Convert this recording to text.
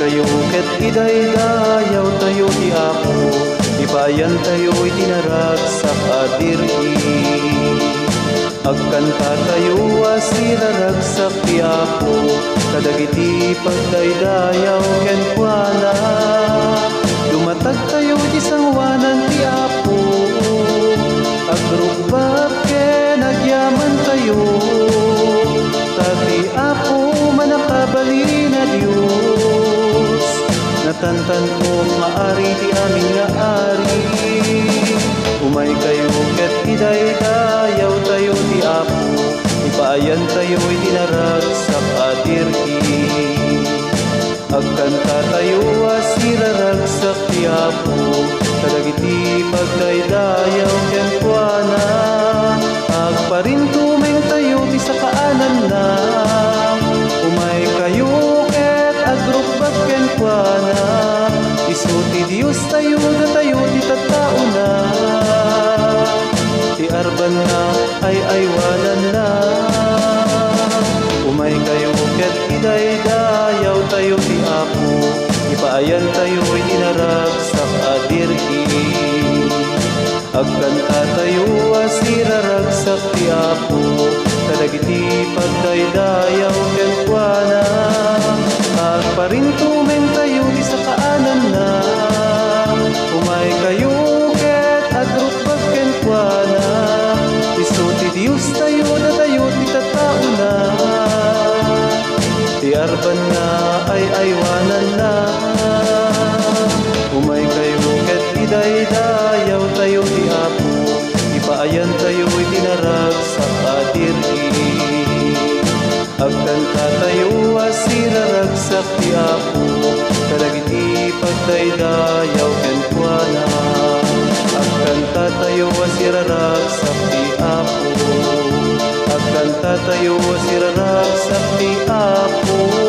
kayo ket idaydayaw tayo ti Apo, ipayan tayo itinaragsak adiri. Agkanta tayo asiraragsak ti Apo, kadagiti pagdaydayaw ken kuana. Dumatag tayo ti sangwanan ti Apo, agrugbab ken agyaman tayo. Tati Apo manakabali na Dios, natantan ko maari ti amin nga ari. Umay kayo ket idaydayaw tayo ti Apo, ipaayan tayo itinaragsak adiri. Agkanta tayo asiraragsak ti Apo, kadagiti pagdaydayaw ken kuana. Agparintumeng tayo ti sakaanan na, umay kayo ket agrugbab ken kuana. Isu ti Dios tayo datayo ti tattao na, ti arban na ay aywanan na. Umay kayo ket idaydayaw tayo ti Apo, ipaayan tayo itinaragsak adiri. Agkanta tayo asiraragsak ti Apo, kadagiti pagdaydayaw ken kuana. Agparintumeng tayo ti sakaanan na, umay kayo ket agrugbab ken kuana. Isu ti Dios tayo datayo ti tattao na, ti arban na ay aywanan na. Umay kayo ket idaydayaw tayo ti Apo, ipaayan tayo itinaragsak adiri. Agkanta tayo asiraragsak ti Apo, kadagiti pagdaydayaw ken kuana. Agkanta tayo asiraragsak ti Apo, agkanta tayo asiraragsak ti Apo.